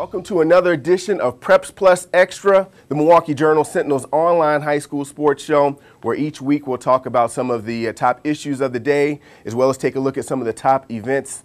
Welcome to another edition of Preps Plus Extra, the Milwaukee Journal-Sentinel's online high school sports show, where each week we'll talk about some of the top issues of the day, as well as take a look at some of the top events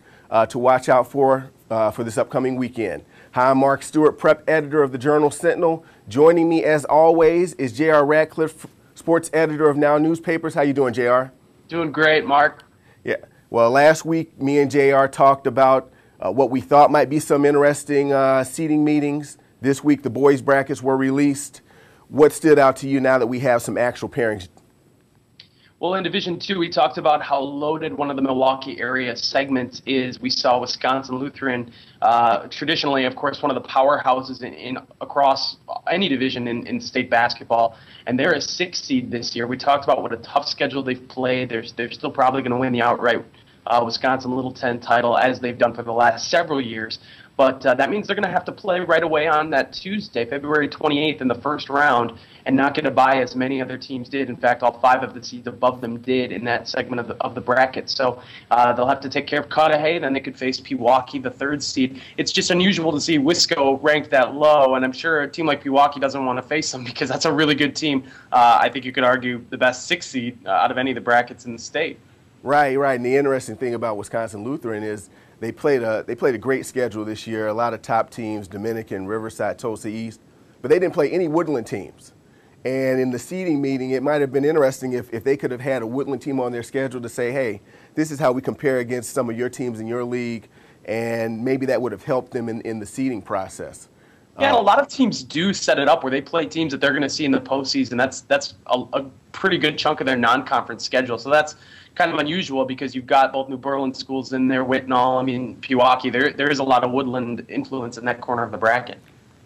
to watch out for this upcoming weekend. Hi, I'm Mark Stewart, prep editor of the Journal-Sentinel. Joining me, as always, is JR Radcliffe, sports editor of Now Newspapers. How you doing, JR? Doing great, Mark. Yeah. Well, last week, me and JR talked about what we thought might be some interesting seeding meetings. This week, the boys' brackets were released. What stood out to you now that we have some actual pairings? Well, in Division II, we talked about how loaded one of the Milwaukee area segments is. We saw Wisconsin Lutheran, traditionally, of course, one of the powerhouses in across any division in state basketball, and they're a 6 seed this year. We talked about what a tough schedule they've played. They're still probably going to win the outright Wisconsin Little 10 title, as they've done for the last several years. But that means they're going to have to play right away on that Tuesday, February 28th, in the first round, and not get a bye as many other teams did. In fact, all 5 of the seeds above them did in that segment of the bracket. So they'll have to take care of Cudahy, then they could face Pewaukee, the 3rd seed. It's just unusual to see Wisco ranked that low, and I'm sure a team like Pewaukee doesn't want to face them because that's a really good team. I think you could argue the best 6 seed out of any of the brackets in the state. Right. And the interesting thing about Wisconsin Lutheran is they played a great schedule this year. A lot of top teams: Dominican, Riverside, Tulsa East, but they didn't play any Woodland teams. And in the seeding meeting, it might have been interesting if they could have had a Woodland team on their schedule to say, hey, this is how we compare against some of your teams in your league, and maybe that would have helped them in the seeding process. Yeah, and a lot of teams do set it up where they play teams that they're going to see in the postseason. That's a pretty good chunk of their non-conference schedule. So that's kind of unusual because you've got both New Berlin schools in there, Whitnall, Pewaukee. There is a lot of Woodland influence in that corner of the bracket.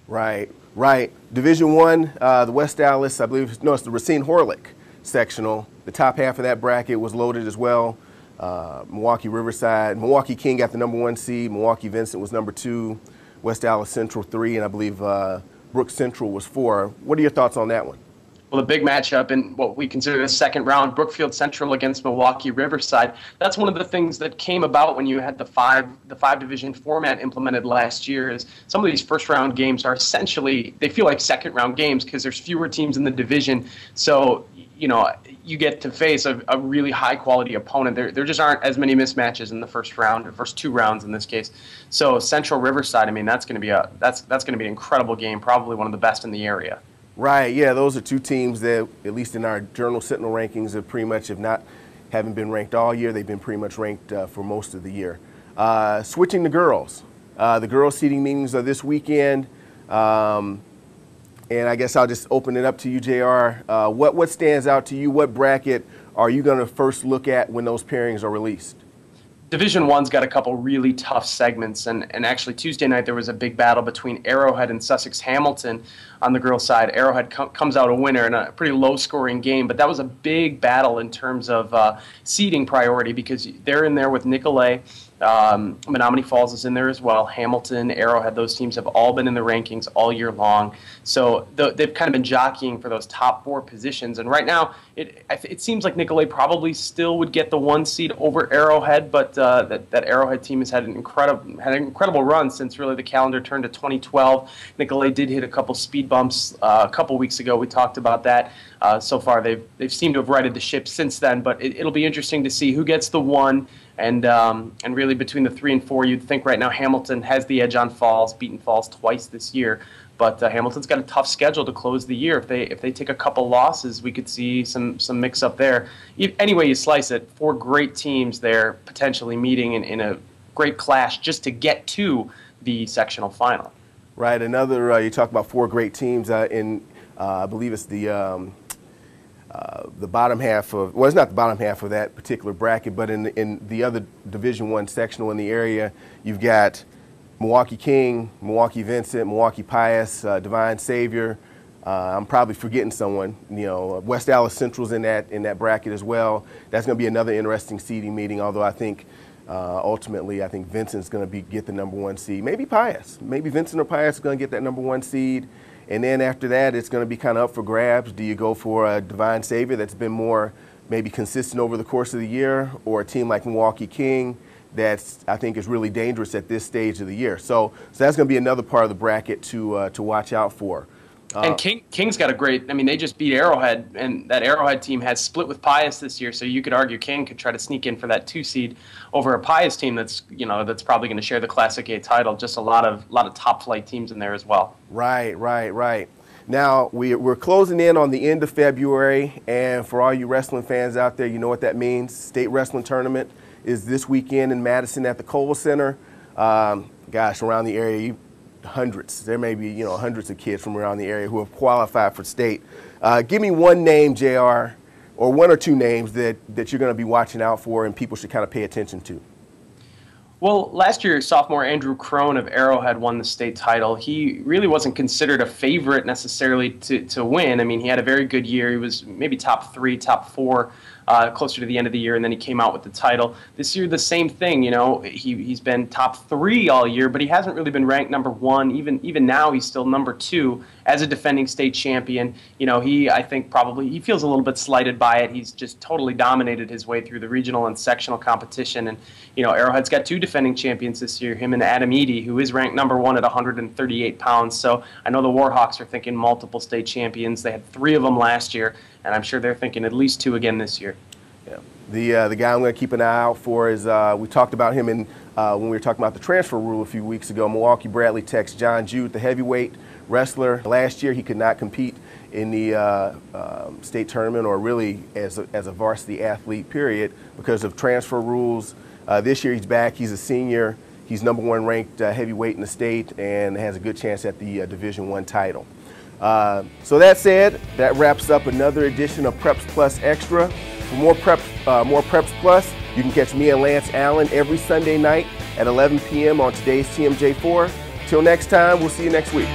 Right. Division I, the West Dallas, I believe, no, it's the Racine Horlick sectional. The top half of that bracket was loaded as well. Milwaukee Riverside, Milwaukee King got the number 1 seed. Milwaukee Vincent was number 2. West Dallas Central 3, and I believe Brooks Central was 4. What are your thoughts on that one? Well, the big matchup in what we consider the second round, Brookfield Central against Milwaukee Riverside. That's one of the things that came about when you had the five division format implemented last year. Is some of these first round games are essentially, they feel like second round games because there's fewer teams in the division. So you get to face a really high quality opponent. There just aren't as many mismatches in the first round, or first 2 rounds in this case. So Central Riverside, that's going to be that's going to be an incredible game, probably one of the best in the area. Right, yeah, those are 2 teams that, at least in our Journal-Sentinel rankings, have pretty much, haven't been ranked all year. They've been pretty much ranked for most of the year. Switching to girls. The girls' seeding meetings are this weekend. And I guess I'll just open it up to you, JR. What stands out to you? What bracket are you going to first look at when those pairings are released? Division I's got a couple really tough segments, and actually Tuesday night there was a big battle between Arrowhead and Sussex Hamilton on the girls' side. Arrowhead comes out a winner in a pretty low-scoring game, but that was a big battle in terms of seeding priority because they're in there with Nicolet. Menominee Falls is in there as well. Hamilton, Arrowhead, those teams have all been in the rankings all year long. So they've kind of been jockeying for those top 4 positions. And right now, it seems like Nicolet probably still would get the 1 seed over Arrowhead, but that Arrowhead team has had an incredible run since really the calendar turned to 2012. Nicolet did hit a couple speed bumps a couple weeks ago. We talked about that. So far, they've seemed to have righted the ship since then, but it'll be interesting to see who gets the 1. And really between the 3 and 4, you'd think right now Hamilton has the edge on Falls, beaten Falls twice this year. But Hamilton's got a tough schedule to close the year. If they take a couple losses, we could see some mix-up there. Any way you slice it, 4 great teams there potentially meeting in a great clash just to get to the sectional final. Right. Another, you talk about 4 great teams I believe it's the bottom half of, well, it's not the bottom half of that particular bracket, but in the other Division I sectional in the area, you've got Milwaukee King, Milwaukee Vincent, Milwaukee Pius, Divine Savior. I'm probably forgetting someone. West Dallas Central's in that bracket as well. That's going to be another interesting seeding meeting. Although I think ultimately, I think Vincent's going to get the number 1 seed. Maybe Pius. Maybe Vincent or Pius is going to get that number 1 seed. And then after that, it's going to be kind of up for grabs. Do you go for a Divine Savior that's been more maybe consistent over the course of the year, or a team like Milwaukee King that's, I think, is really dangerous at this stage of the year. So that's going to be another part of the bracket to watch out for. And King's got a great, I mean, they just beat Arrowhead, and that Arrowhead team has split with Pius this year, so you could argue King could try to sneak in for that 2 seed over a Pius team that's, you know, that's probably going to share the Classic A title. Just a lot of top flight teams in there as well. Right. Now, we're closing in on the end of February, and for all you wrestling fans out there, you know what that means. State Wrestling Tournament is this weekend in Madison at the Koval Center. Gosh, around the area, hundreds. There may be, you know, hundreds of kids from around the area who have qualified for state. Give me one name, JR, or 1 or 2 names that you're going to be watching out for and people should kind of pay attention to. Well, last year, sophomore Andrew Crone of Arrowhead won the state title. He really wasn't considered a favorite necessarily to win. I mean, he had a very good year. He was maybe top 3, top 4 closer to the end of the year, and then he came out with the title. This year, the same thing. You know, he's been top 3 all year, but he hasn't really been ranked number 1. Even now, he's still number 2 as a defending state champion. You know, I think probably he feels a little bit slighted by it. He's just totally dominated his way through the regional and sectional competition. And you know, Arrowhead's got 2 defending champions this year, him and Adam Eady, who is ranked number 1 at 138 pounds. So I know the Warhawks are thinking multiple state champions. They had 3 of them last year, and I'm sure they're thinking at least 2 again this year. Yeah. The guy I'm going to keep an eye out for is, we talked about him in when we were talking about the transfer rule a few weeks ago. Milwaukee Bradley Tech's John Jude, the heavyweight wrestler. Last year he could not compete in the state tournament or really as a varsity athlete, period, because of transfer rules. This year he's back. He's a senior. He's number 1 ranked heavyweight in the state and has a good chance at the Division I title. So that said, that wraps up another edition of Preps Plus Extra. For more Preps Plus, you can catch me and Lance Allen every Sunday night at 11 p.m. on today's TMJ4. Till next time, we'll see you next week.